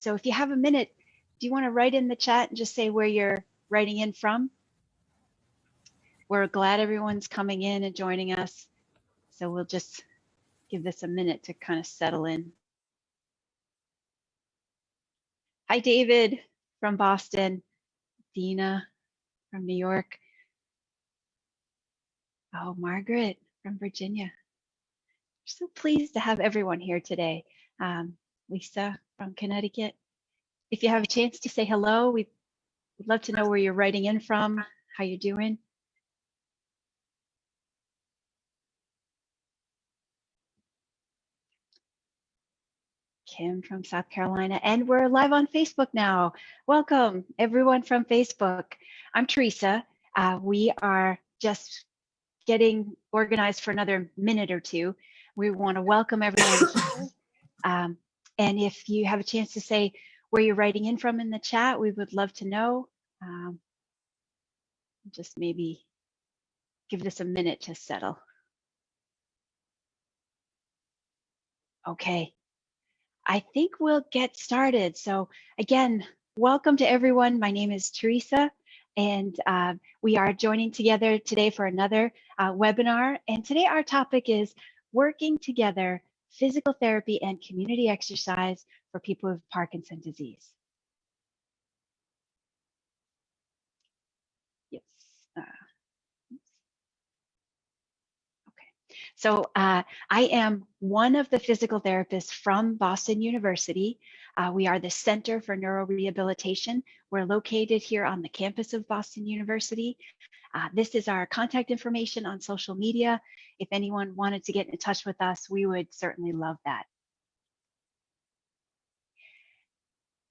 So if you have a minute, do you want to write in the chat and just say where you're writing in from? We're glad everyone's coming in and joining us. So we'll just give this a minute to kind of settle in. Hi, David from Boston. Dina from New York. Oh, Margaret from Virginia. We're so pleased to have everyone here today. Lisa from Connecticut. If you have a chance to say hello, we'd love to know where you're writing in from, how you're doing. Kim from South Carolina, and we're live on Facebook now. Welcome everyone from Facebook. I'm Teresa. We are just getting organized for another minute or two. We want to welcome everyone here. And if you have a chance to say where you're writing in from in the chat, we would love to know. Just maybe give this a minute to settle. Okay, I think we'll get started. So again, welcome to everyone. My name is Teresa, and we are joining together today for another webinar. And today our topic is working together, physical therapy and community exercise for people with Parkinson's disease. Yes. So I am one of the physical therapists from Boston University. We are the Center for Neurorehabilitation. We're located here on the campus of Boston University. This is our contact information on social media. If anyone wanted to get in touch with us, we would certainly love that.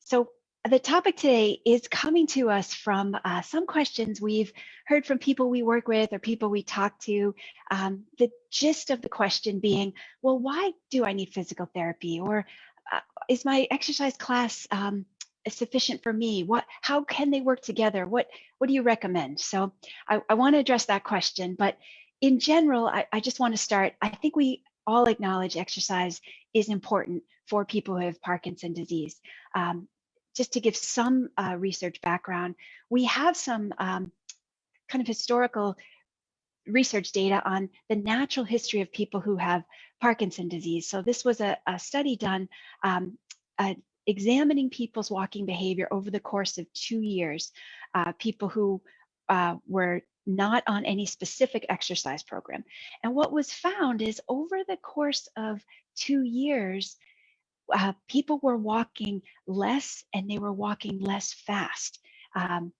So the topic today is coming to us from some questions we've heard from people we work with or people we talk to. The gist of the question being, well, why do I need physical therapy? Or is my exercise class sufficient for me? How can they work together? What do you recommend? So I want to address that question, but in general, I just want to start. I think we all acknowledge exercise is important for people who have Parkinson's disease. Just to give some research background, we have some kind of historical research data on the natural history of people who have Parkinson's disease. So this was a study done examining people's walking behavior over the course of 2 years, people who were not on any specific exercise program. And what was found is over the course of 2 years, people were walking less and they were walking less fast.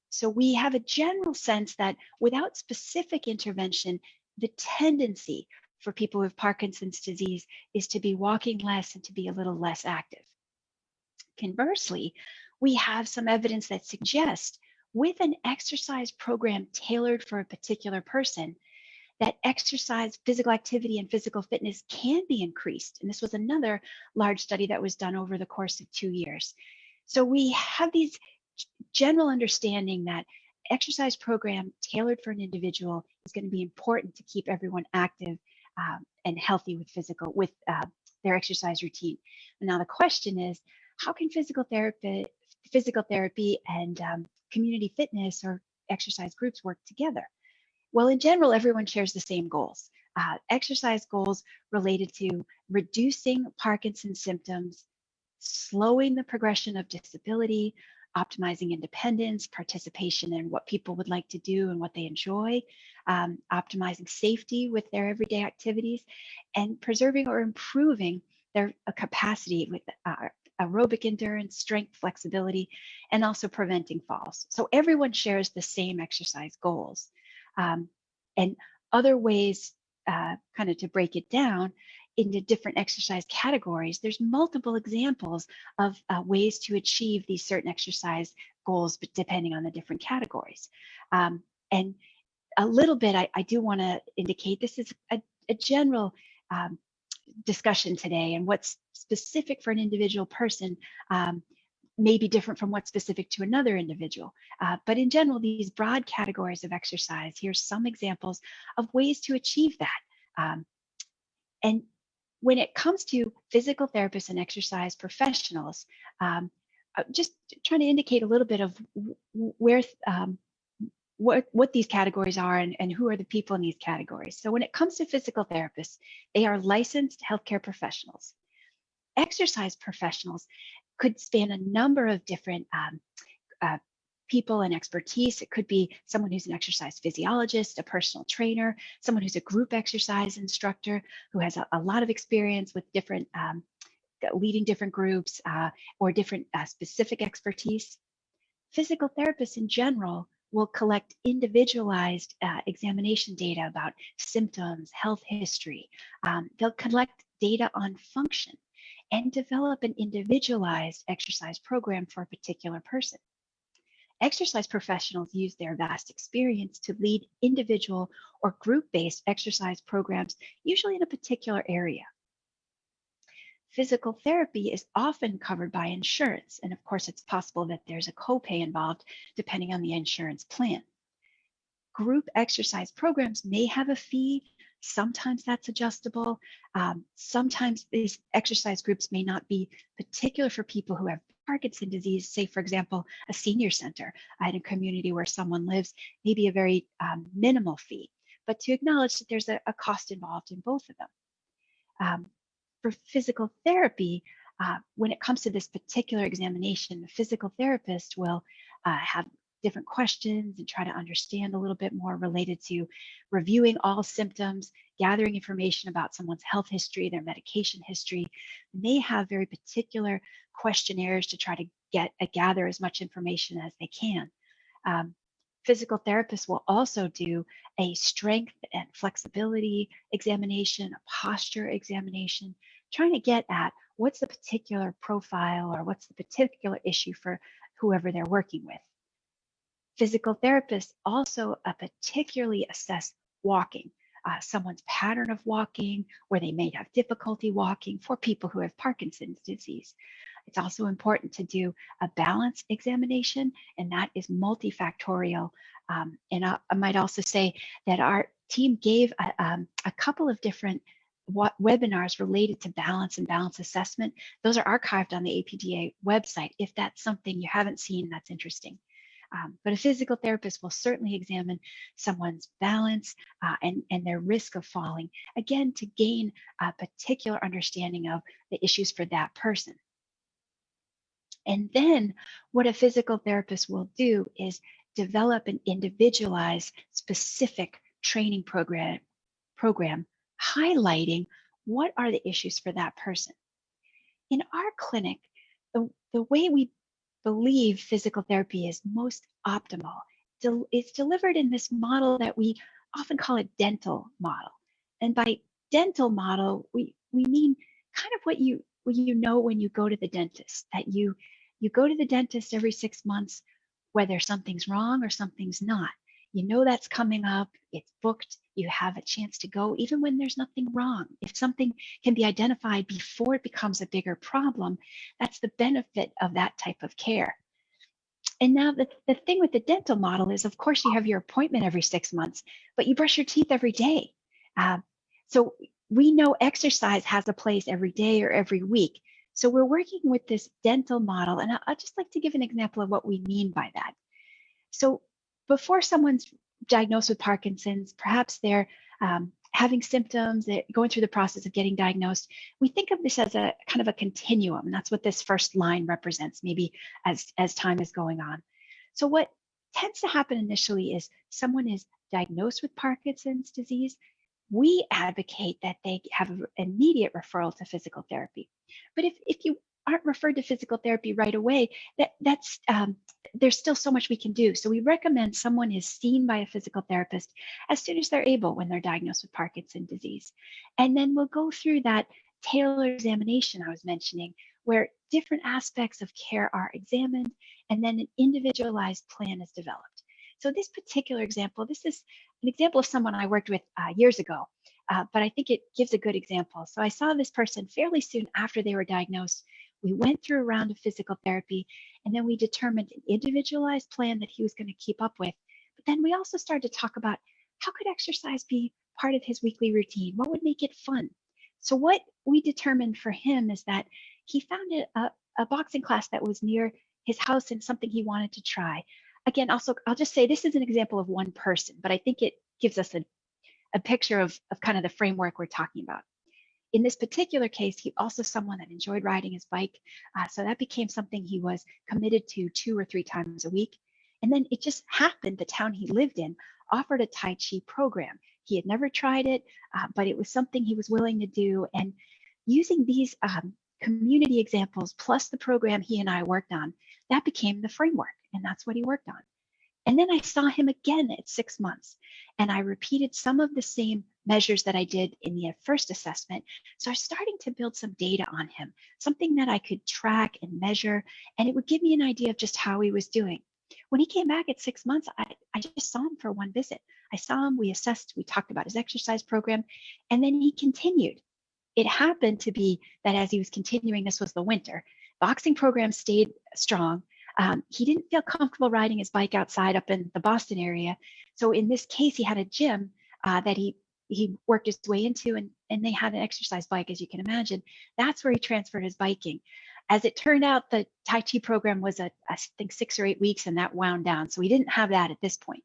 So we have a general sense that without specific intervention, the tendency for people with Parkinson's disease is to be walking less and to be a little less active. Conversely, we have some evidence that suggests with an exercise program tailored for a particular person, that exercise, physical activity, and physical fitness can be increased. And this was another large study that was done over the course of 2 years. So we have these general understanding that exercise program tailored for an individual is going to be important to keep everyone active and healthy with their exercise routine. And now the question is, how can physical therapy and community fitness or exercise groups work together? Well, in general, everyone shares the same goals. Exercise goals related to reducing Parkinson's symptoms, slowing the progression of disability, optimizing independence, participation in what people would like to do and what they enjoy, optimizing safety with their everyday activities, and preserving or improving their capacity with aerobic endurance, strength, flexibility, and also preventing falls. So everyone shares the same exercise goals. And other ways, kind of to break it down into different exercise categories, there's multiple examples of ways to achieve these certain exercise goals, but depending on the different categories. And a little bit, I do want to indicate this is a general discussion today, and what's specific for an individual person may be different from what's specific to another individual. But in general, these broad categories of exercise, here's some examples of ways to achieve that. And when it comes to physical therapists and exercise professionals, just trying to indicate a little bit of where what these categories are and who are the people in these categories. So when it comes to physical therapists, they are licensed healthcare professionals. Exercise professionals could span a number of different people and expertise. It could be someone who's an exercise physiologist, a personal trainer, someone who's a group exercise instructor who has a lot of experience with different leading different groups or different specific expertise. Physical therapists in general will collect individualized examination data about symptoms, health history. They'll collect data on function and develop an individualized exercise program for a particular person. Exercise professionals use their vast experience to lead individual or group-based exercise programs, usually in a particular area. Physical therapy is often covered by insurance, and of course, it's possible that there's a copay involved depending on the insurance plan. Group exercise programs may have a fee. Sometimes that's adjustable. Sometimes these exercise groups may not be particular for people who have Parkinson's disease, say, for example, a senior center in a community where someone lives, maybe a very minimal fee, but to acknowledge that there's a cost involved in both of them. For physical therapy, when it comes to this particular examination, the physical therapist will have different questions and try to understand a little bit more related to reviewing all symptoms, gathering information about someone's health history, their medication history. They may have very particular questionnaires to try to gather as much information as they can. Physical therapists will also do a strength and flexibility examination, a posture examination, trying to get at what's the particular profile or what's the particular issue for whoever they're working with. Physical therapists also particularly assess walking, someone's pattern of walking, where they may have difficulty walking for people who have Parkinson's disease. It's also important to do a balance examination, and that is multifactorial. And I might also say that our team gave a couple of different webinars related to balance and balance assessment. Those are archived on the APDA website if that's something you haven't seen that's interesting. But a physical therapist will certainly examine someone's balance and their risk of falling, again, to gain a particular understanding of the issues for that person. And then what a physical therapist will do is develop an individualized, specific training program highlighting what are the issues for that person. In our clinic, the way we believe physical therapy is most optimal is delivered in this model that we often call a dental model. And by dental model, we mean kind of what you know when you go to the dentist, that you go to the dentist every 6 months, whether something's wrong or something's not. You know that's coming up, it's booked, you have a chance to go even when there's nothing wrong. If something can be identified before it becomes a bigger problem, that's the benefit of that type of care. And now the thing with the dental model is, of course, you have your appointment every 6 months, but you brush your teeth every day. So we know exercise has a place every day or every week. So we're working with this dental model, and I'd just like to give an example of what we mean by that. So before someone's diagnosed with Parkinson's, perhaps they're having symptoms, they're going through the process of getting diagnosed. We think of this as a kind of a continuum, and that's what this first line represents, maybe as time is going on. So what tends to happen initially is someone is diagnosed with Parkinson's disease. We advocate that they have an immediate referral to physical therapy. But if you aren't referred to physical therapy right away, there's still so much we can do. So we recommend someone is seen by a physical therapist as soon as they're able when they're diagnosed with Parkinson's disease. And then we'll go through that tailored examination I was mentioning, where different aspects of care are examined, and then an individualized plan is developed. So this particular example, this is an example of someone I worked with years ago, but I think it gives a good example. So I saw this person fairly soon after they were diagnosed. We went through a round of physical therapy, and then we determined an individualized plan that he was going to keep up with. But then we also started to talk about how could exercise be part of his weekly routine? What would make it fun? So what we determined for him is that he found a boxing class that was near his house and something he wanted to try. Again, also, I'll just say this is an example of one person, but I think it gives us a picture of kind of the framework we're talking about. In this particular case, he also someone that enjoyed riding his bike. So that became something he was committed to 2 or 3 times a week. And then it just happened the town he lived in offered a Tai Chi program. He had never tried it, but it was something he was willing to do. And using these community examples plus the program he and I worked on, that became the framework. And that's what he worked on. And then I saw him again at 6 months, and I repeated some of the same measures that I did in the first assessment. So I was starting to build some data on him, something that I could track and measure, and it would give me an idea of just how he was doing. When he came back at 6 months, I just saw him for one visit. I saw him, we assessed, we talked about his exercise program, and then he continued. It happened to be that as he was continuing, this was the winter, boxing program stayed strong. He didn't feel comfortable riding his bike outside up in the Boston area. So in this case, he had a gym that he worked his way into, and they had an exercise bike, as you can imagine. That's where he transferred his biking. As it turned out, the Tai Chi program was, I think, 6 or 8 weeks, and that wound down. So we didn't have that at this point.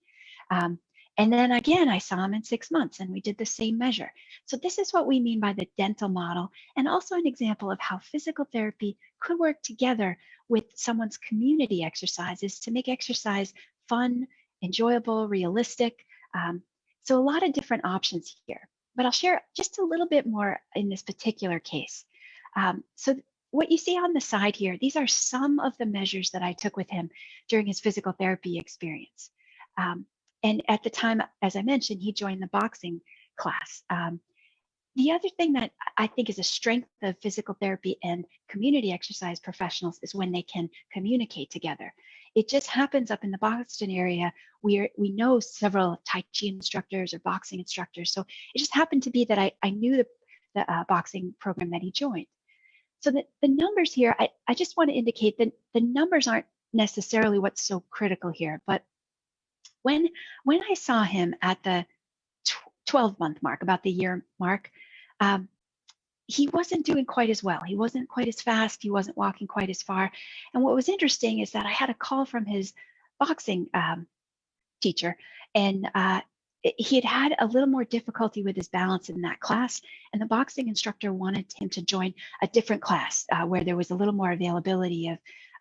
And then again, I saw him in 6 months, and we did the same measure. So this is what we mean by the dental model, and also an example of how physical therapy could work together with someone's community exercises to make exercise fun, enjoyable, realistic. So a lot of different options here, but I'll share just a little bit more in this particular case. So what you see on the side here, these are some of the measures that I took with him during his physical therapy experience. And at the time, as I mentioned, he joined the boxing class. The other thing that I think is a strength of physical therapy and community exercise professionals is when they can communicate together. It just happens up in the Boston area. We know several Tai Chi instructors or boxing instructors. So it just happened to be that I knew the boxing program that he joined. So the numbers here, I just want to indicate that the numbers aren't necessarily what's so critical here. But when I saw him at the 12-month mark, about the year mark, he wasn't doing quite as well. He wasn't quite as fast. He wasn't walking quite as far. And what was interesting is that I had a call from his boxing teacher, and he had a little more difficulty with his balance in that class. And the boxing instructor wanted him to join a different class where there was a little more availability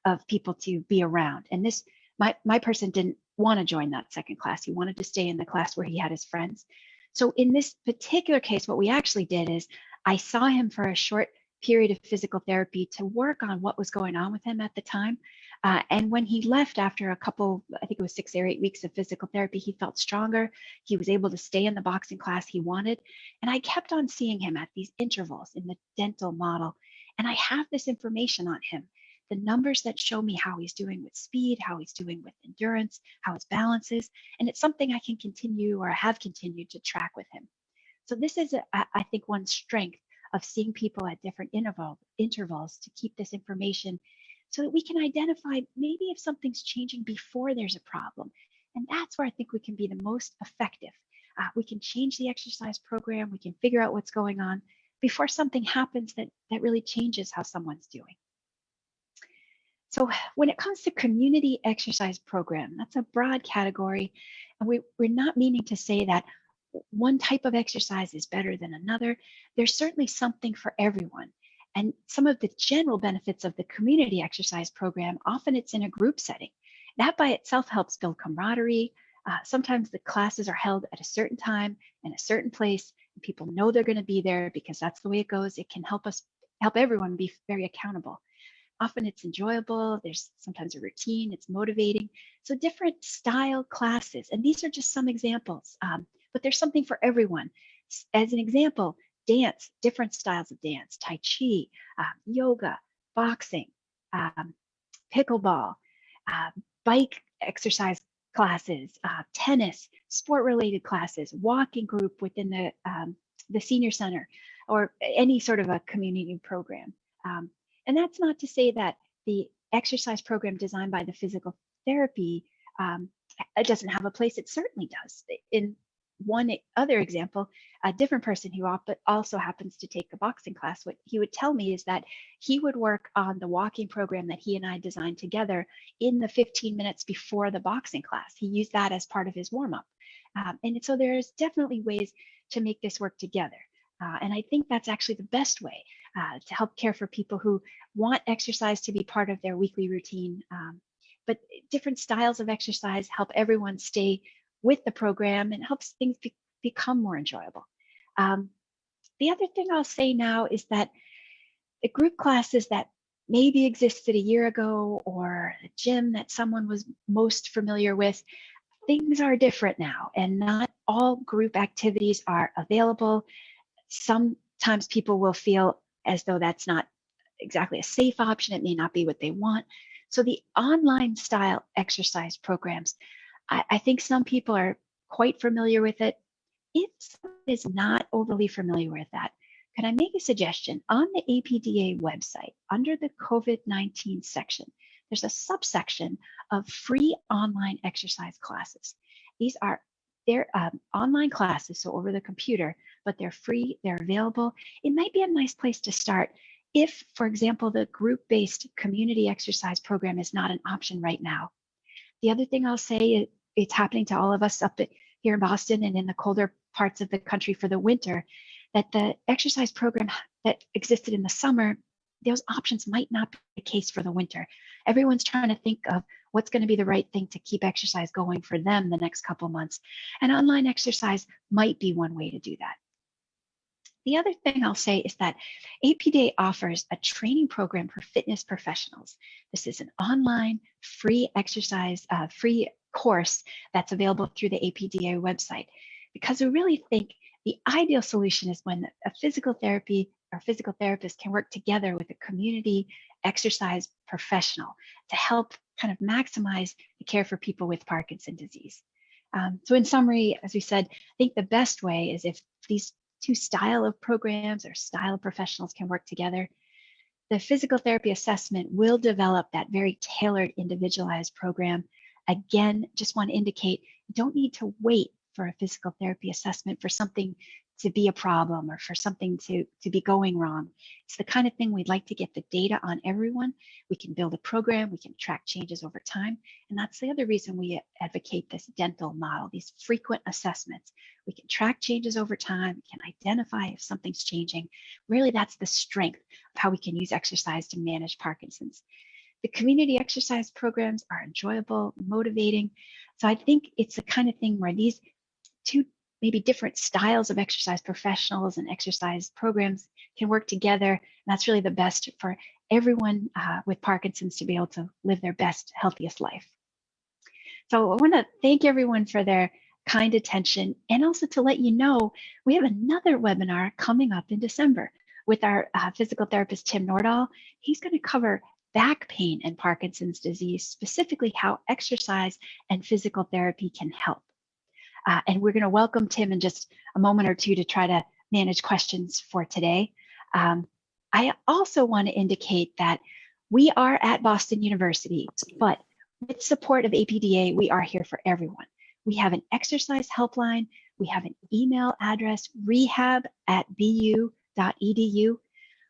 of people to be around. And this, my person didn't want to join that second class. He wanted to stay in the class where he had his friends. So in this particular case, what we actually did is I saw him for a short period of physical therapy to work on what was going on with him at the time. And when he left after a couple, I think it was 6 or 8 weeks of physical therapy, he felt stronger. He was able to stay in the boxing class he wanted. And I kept on seeing him at these intervals in the dental model. And I have this information on him, the numbers that show me how he's doing with speed, how he's doing with endurance, how his balance is. And it's something I can continue or have continued to track with him. So this is, I think, one strength of seeing people at different intervals to keep this information so that we can identify maybe if something's changing before there's a problem. And that's where I think we can be the most effective. We can change the exercise program. We can figure out what's going on before something happens that really changes how someone's doing. So when it comes to community exercise program, that's a broad category. And we're not meaning to say that one type of exercise is better than another. There's certainly something for everyone. And some of the general benefits of the community exercise program, often it's in a group setting. That by itself helps build camaraderie. Sometimes the classes are held at a certain time in a certain place, and people know they're going to be there because that's the way it goes. It can help everyone be very accountable. Often it's enjoyable. There's sometimes a routine. It's motivating. So different style classes, and these are just some examples. But there's something for everyone. As an example, dance, different styles of dance, Tai Chi, yoga, boxing, pickleball, bike exercise classes, tennis, sport-related classes, walking group within the senior center, or any sort of a community program. And that's not to say that the exercise program designed by the physical therapy it doesn't have a place. It certainly does. In one other example, a different person who also happens to take a boxing class, what he would tell me is that he would work on the walking program that he and I designed together in the 15 minutes before the boxing class. He used that as part of his warm-up. And so there's definitely ways to make this work together. And I think that's actually the best way to help care for people who want exercise to be part of their weekly routine. But different styles of exercise help everyone stay with the program and helps things become more enjoyable. The other thing I'll say now is that the group classes that maybe existed a year ago, or the gym that someone was most familiar with, things are different now, and not all group activities are available. Sometimes people will feel as though that's not exactly a safe option. It may not be what they want. So the online style exercise programs, I think some people are quite familiar with it. If someone is not overly familiar with that, can I make a suggestion? On the APDA website, under the COVID-19 section, there's a subsection of free online exercise classes. They're online classes, so over the computer, but they're free, they're available. It might be a nice place to start if, for example, the group-based community exercise program is not an option right now. The other thing I'll say, it's happening to all of us up here in Boston and in the colder parts of the country for the winter, that the exercise program that existed in the summer, those options might not be the case for the winter. Everyone's trying to think of what's going to be the right thing to keep exercise going for them the next couple months. And online exercise might be one way to do that. The other thing I'll say is that APDA offers a training program for fitness professionals. This is an online free exercise, free course that's available through the APDA website, because we really think the ideal solution is when a physical therapy or physical therapist can work together with a community exercise professional to help kind of maximize the care for people with Parkinson's disease. So in summary, as we said, I think the best way is if these two style of programs or style of professionals can work together. The physical therapy assessment will develop that very tailored, individualized program. Again, just want to indicate, you don't need to wait for a physical therapy assessment for something to be a problem or for something to be going wrong. It's the kind of thing we'd like to get the data on everyone. We can build a program, we can track changes over time. And that's the other reason we advocate this dental model, these frequent assessments. We can track changes over time, we can identify if something's changing. Really, that's the strength of how we can use exercise to manage Parkinson's. The community exercise programs are enjoyable, motivating. So I think it's the kind of thing where these two maybe different styles of exercise professionals and exercise programs can work together. And that's really the best for everyone with Parkinson's to be able to live their best, healthiest life. So I want to thank everyone for their kind attention, and also to let you know, we have another webinar coming up in December with our physical therapist, Tim Nordahl. He's going to cover back pain and Parkinson's disease, specifically how exercise and physical therapy can help. And we're going to welcome Tim in just a moment or two to try to manage questions for today. I also want to indicate that we are at Boston University, but with support of APDA, we are here for everyone. We have an exercise helpline. We have an email address, rehab@bu.edu.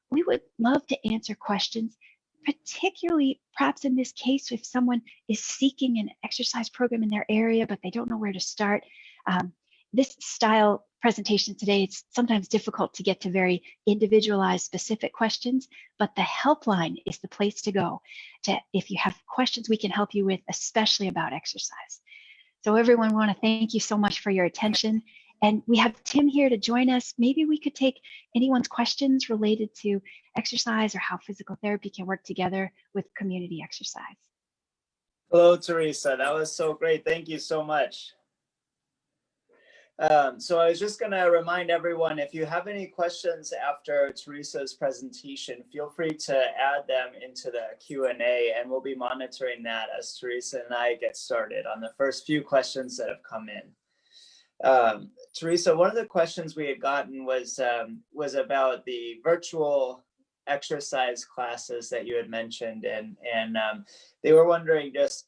We would love to answer questions, particularly perhaps in this case, if someone is seeking an exercise program in their area, but they don't know where to start. This style presentation today, it's sometimes difficult to get to very individualized, specific questions, but the helpline is the place to go. If you have questions we can help you with, especially about exercise. So everyone, want to thank you so much for your attention. And we have Tim here to join us. Maybe we could take anyone's questions related to exercise or how physical therapy can work together with community exercise. Hello, Teresa. That was so great. Thank you so much. So I was just going to remind everyone, if you have any questions after Teresa's presentation, feel free to add them into the Q&A, and we'll be monitoring that as Teresa and I get started on the first few questions that have come in. Teresa, one of the questions we had gotten was about the virtual exercise classes that you had mentioned, and they were wondering just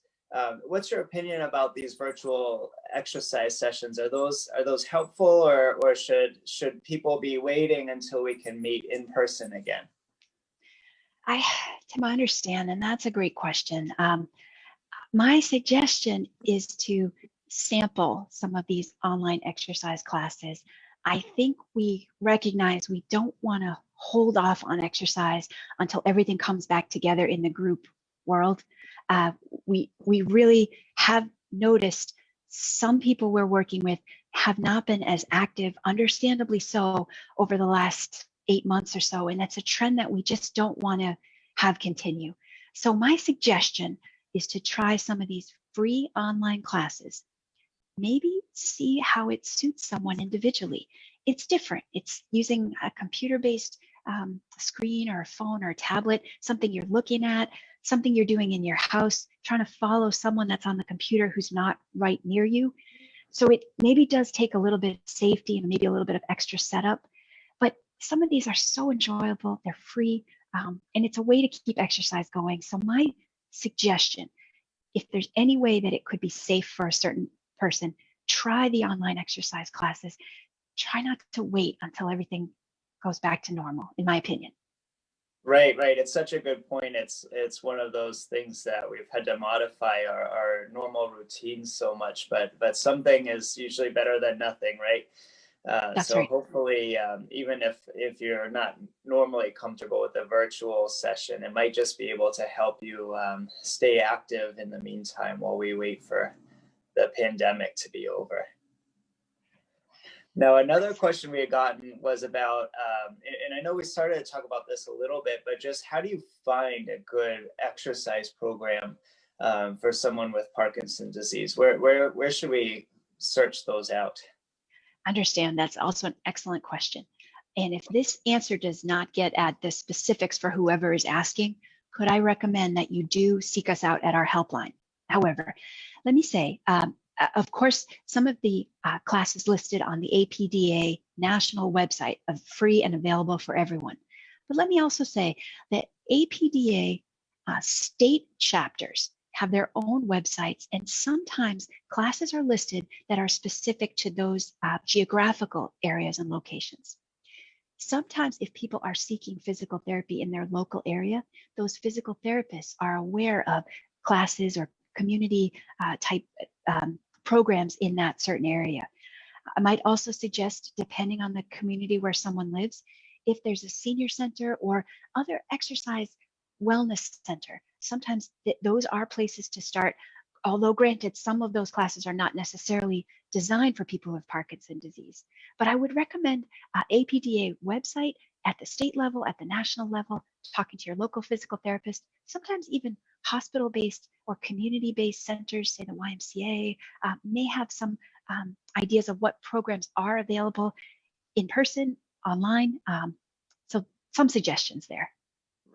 What's your opinion about these virtual exercise sessions? Are those helpful, or should people be waiting until we can meet in person again? Tim, I understand, and that's a great question. My suggestion is to sample some of these online exercise classes. I think we recognize we don't want to hold off on exercise until everything comes back together in the group world. We really have noticed some people we're working with have not been as active, understandably so, over the last 8 months or so, and that's a trend that we just don't want to have continue. So my suggestion is to try some of these free online classes. Maybe see how it suits someone individually. It's different. It's using a computer-based screen or a phone or a tablet, something you're looking at, something you're doing in your house, trying to follow someone that's on the computer who's not right near you. So it maybe does take a little bit of safety and maybe a little bit of extra setup, but some of these are so enjoyable, they're free, and it's a way to keep exercise going. So my suggestion, if there's any way that it could be safe for a certain person, try the online exercise classes. Try not to wait until everything goes back to normal, in my opinion. Right. It's such a good point. It's one of those things that we've had to modify our normal routines so much, but something is usually better than nothing, right? That's so right. hopefully, even if you're not normally comfortable with a virtual session, it might just be able to help you stay active in the meantime while we wait for the pandemic to be over. Now, another question we had gotten was about, and I know we started to talk about this a little bit, but just how do you find a good exercise program for someone with Parkinson's disease? Where should we search those out? Understand, that's also an excellent question. And if this answer does not get at the specifics for whoever is asking, could I recommend that you do seek us out at our helpline? However, let me say, of course, some of the classes listed on the APDA national website are free and available for everyone. But let me also say that APDA state chapters have their own websites, and sometimes classes are listed that are specific to those geographical areas and locations. Sometimes if people are seeking physical therapy in their local area, those physical therapists are aware of classes or community type programs in that certain area. I might also suggest, depending on the community where someone lives, if there's a senior center or other exercise wellness center, sometimes those are places to start. Although granted, some of those classes are not necessarily designed for people with Parkinson's disease. But I would recommend APDA website at the state level, at the national level, talking to your local physical therapist, sometimes even hospital-based or community-based centers, say the YMCA, may have some ideas of what programs are available in person, online. So some suggestions there.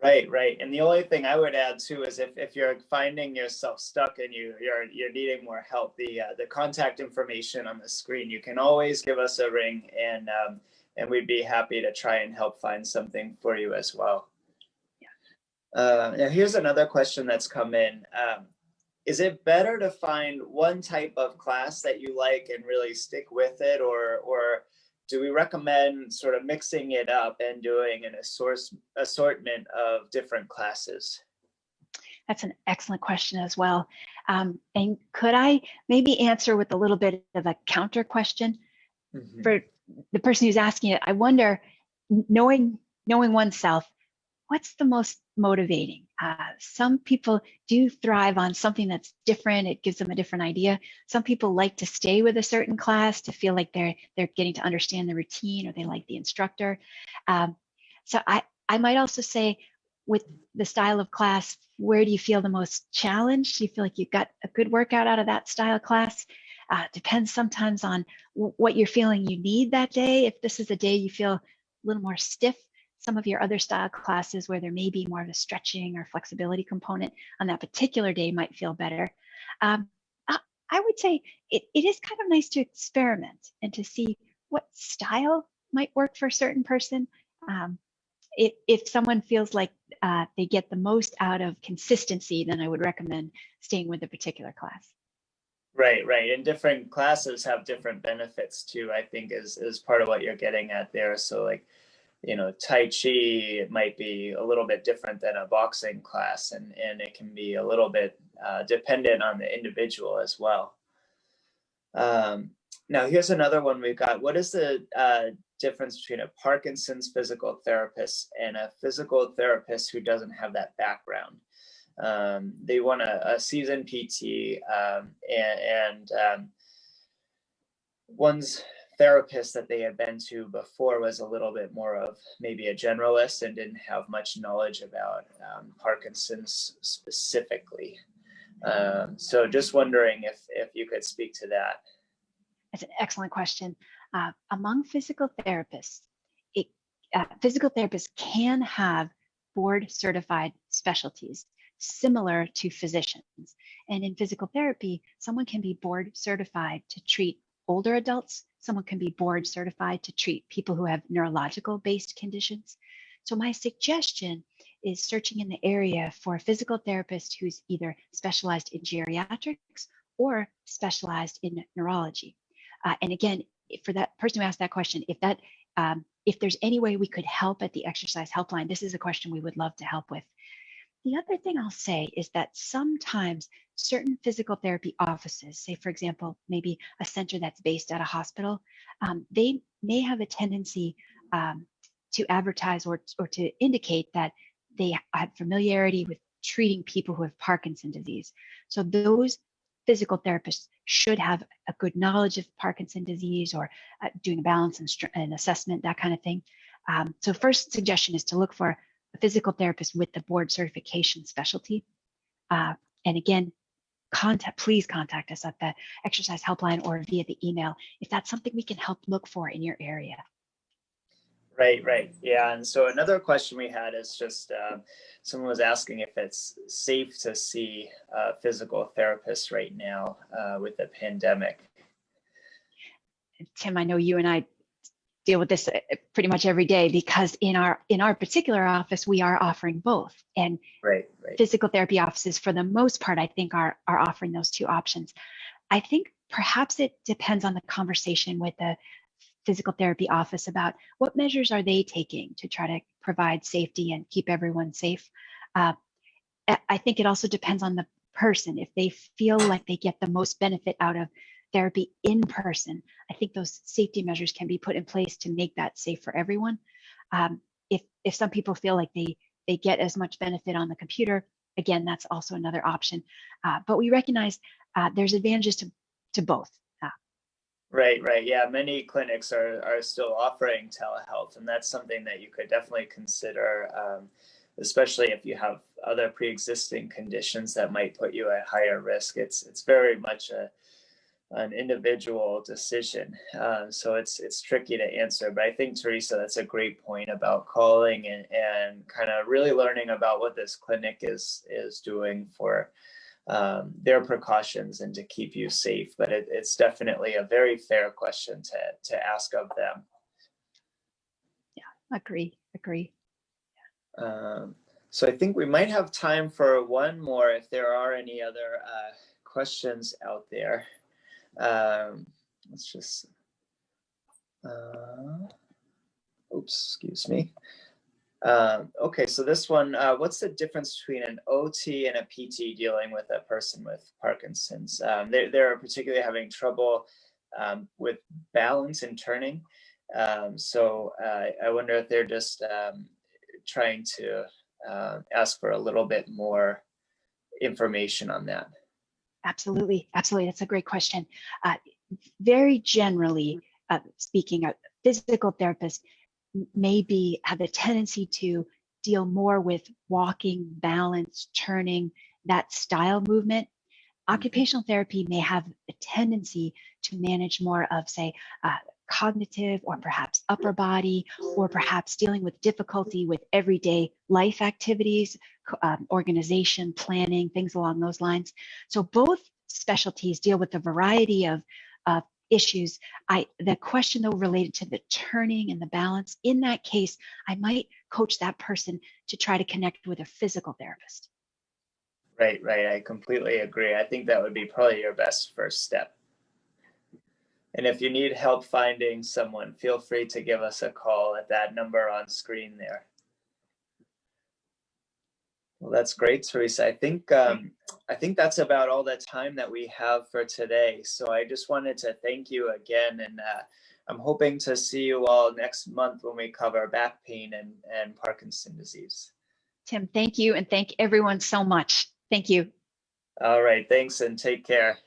Right. And the only thing I would add too is if you're finding yourself stuck and you're needing more help, the contact information on the screen, you can always give us a ring, and we'd be happy to try and help find something for you as well. Yeah. Now here's another question that's come in. Is it better to find one type of class that you like and really stick with it, or do we recommend sort of mixing it up and doing an assortment of different classes? That's an excellent question as well. And could I maybe answer with a little bit of a counter question? Mm-hmm. For the person who's asking it? I wonder, knowing oneself, what's the most motivating? Some people do thrive on something that's different. It gives them a different idea. Some people like to stay with a certain class to feel like they're getting to understand the routine, or they like the instructor. So I might also say, with the style of class, where do you feel the most challenged? Do you feel like you got a good workout out of that style of class? Depends sometimes on what you're feeling you need that day. If this is a day you feel a little more stiff, some of your other style classes where there may be more of a stretching or flexibility component on that particular day might feel better. I would say it is kind of nice to experiment and to see what style might work for a certain person. If someone feels like they get the most out of consistency, then I would recommend staying with a particular class. Right, right. And different classes have different benefits too, I think is part of what you're getting at there. So like, you know, Tai Chi, it might be a little bit different than a boxing class, and it can be a little bit dependent on the individual as well. Now, here's another one we've got. What is the difference between a Parkinson's physical therapist and a physical therapist who doesn't have that background? They want a seasoned PT, and one's therapist that they had been to before was a little bit more of maybe a generalist and didn't have much knowledge about Parkinson's specifically. So just wondering if you could speak to that. That's an excellent question. Among physical therapists, physical therapists can have board certified specialties similar to physicians. And in physical therapy, someone can be board certified to treat older adults. Someone can be board certified to treat people who have neurological based conditions. So my suggestion is searching in the area for a physical therapist who's either specialized in geriatrics or specialized in neurology. And again, for that person who asked that question, if there's any way we could help at the Exercise Helpline, this is a question we would love to help with. The other thing I'll say is that sometimes certain physical therapy offices, say for example, maybe a center that's based at a hospital, they may have a tendency to advertise or to indicate that they have familiarity with treating people who have Parkinson's disease. So those physical therapists should have a good knowledge of Parkinson's disease, or doing a balance and assessment, that kind of thing. So first suggestion is to look for a physical therapist with the board certification specialty. And again, please contact us at the Exercise Helpline or via the email if that's something we can help look for in your area. Right, right. Yeah. And so another question we had is just someone was asking if it's safe to see physical therapists right now with the pandemic. Tim, I know you and I deal with this pretty much every day, because in our particular office, we are offering both. And right. Physical therapy offices, for the most part, I think are offering those two options. I think perhaps it depends on the conversation with the physical therapy office about what measures are they taking to try to provide safety and keep everyone safe. I think it also depends on the person. If they feel like they get the most benefit out of therapy in person, I think those safety measures can be put in place to make that safe for everyone. If some people feel like they get as much benefit on the computer, again, that's also another option. But we recognize there's advantages to both. Right, right. Yeah, many clinics are still offering telehealth, and that's something that you could definitely consider, especially if you have other pre-existing conditions that might put you at higher risk. It's very much an individual decision, so it's tricky to answer. But I think, Teresa, that's a great point about calling and kind of really learning about what this clinic is doing for their precautions and to keep you safe. But it's definitely a very fair question to ask of them. Yeah, agree. So I think we might have time for one more if there are any other questions out there. Let's just, excuse me. Okay, so this one, what's the difference between an OT and a PT dealing with a person with Parkinson's? They're particularly having trouble with balance and turning. So I wonder if they're just trying to ask for a little bit more information on that. Absolutely. That's a great question. Very generally speaking, a physical therapist maybe have a tendency to deal more with walking, balance, turning, that style movement. Occupational therapy may have a tendency to manage more of, say, cognitive or perhaps upper body, or perhaps dealing with difficulty with everyday life activities, organization, planning, things along those lines. So both specialties deal with a variety of issues, the question though related to the turning and the balance, in that case, I might coach that person to try to connect with a physical therapist. Right, right. I completely agree. I think that would be probably your best first step. And if you need help finding someone, feel free to give us a call at that number on screen there. Well, that's great, Teresa. I think that's about all the time that we have for today. So I just wanted to thank you again, and I'm hoping to see you all next month when we cover back pain and Parkinson's disease. Tim, thank you, and thank everyone so much. Thank you. All right, thanks, and take care.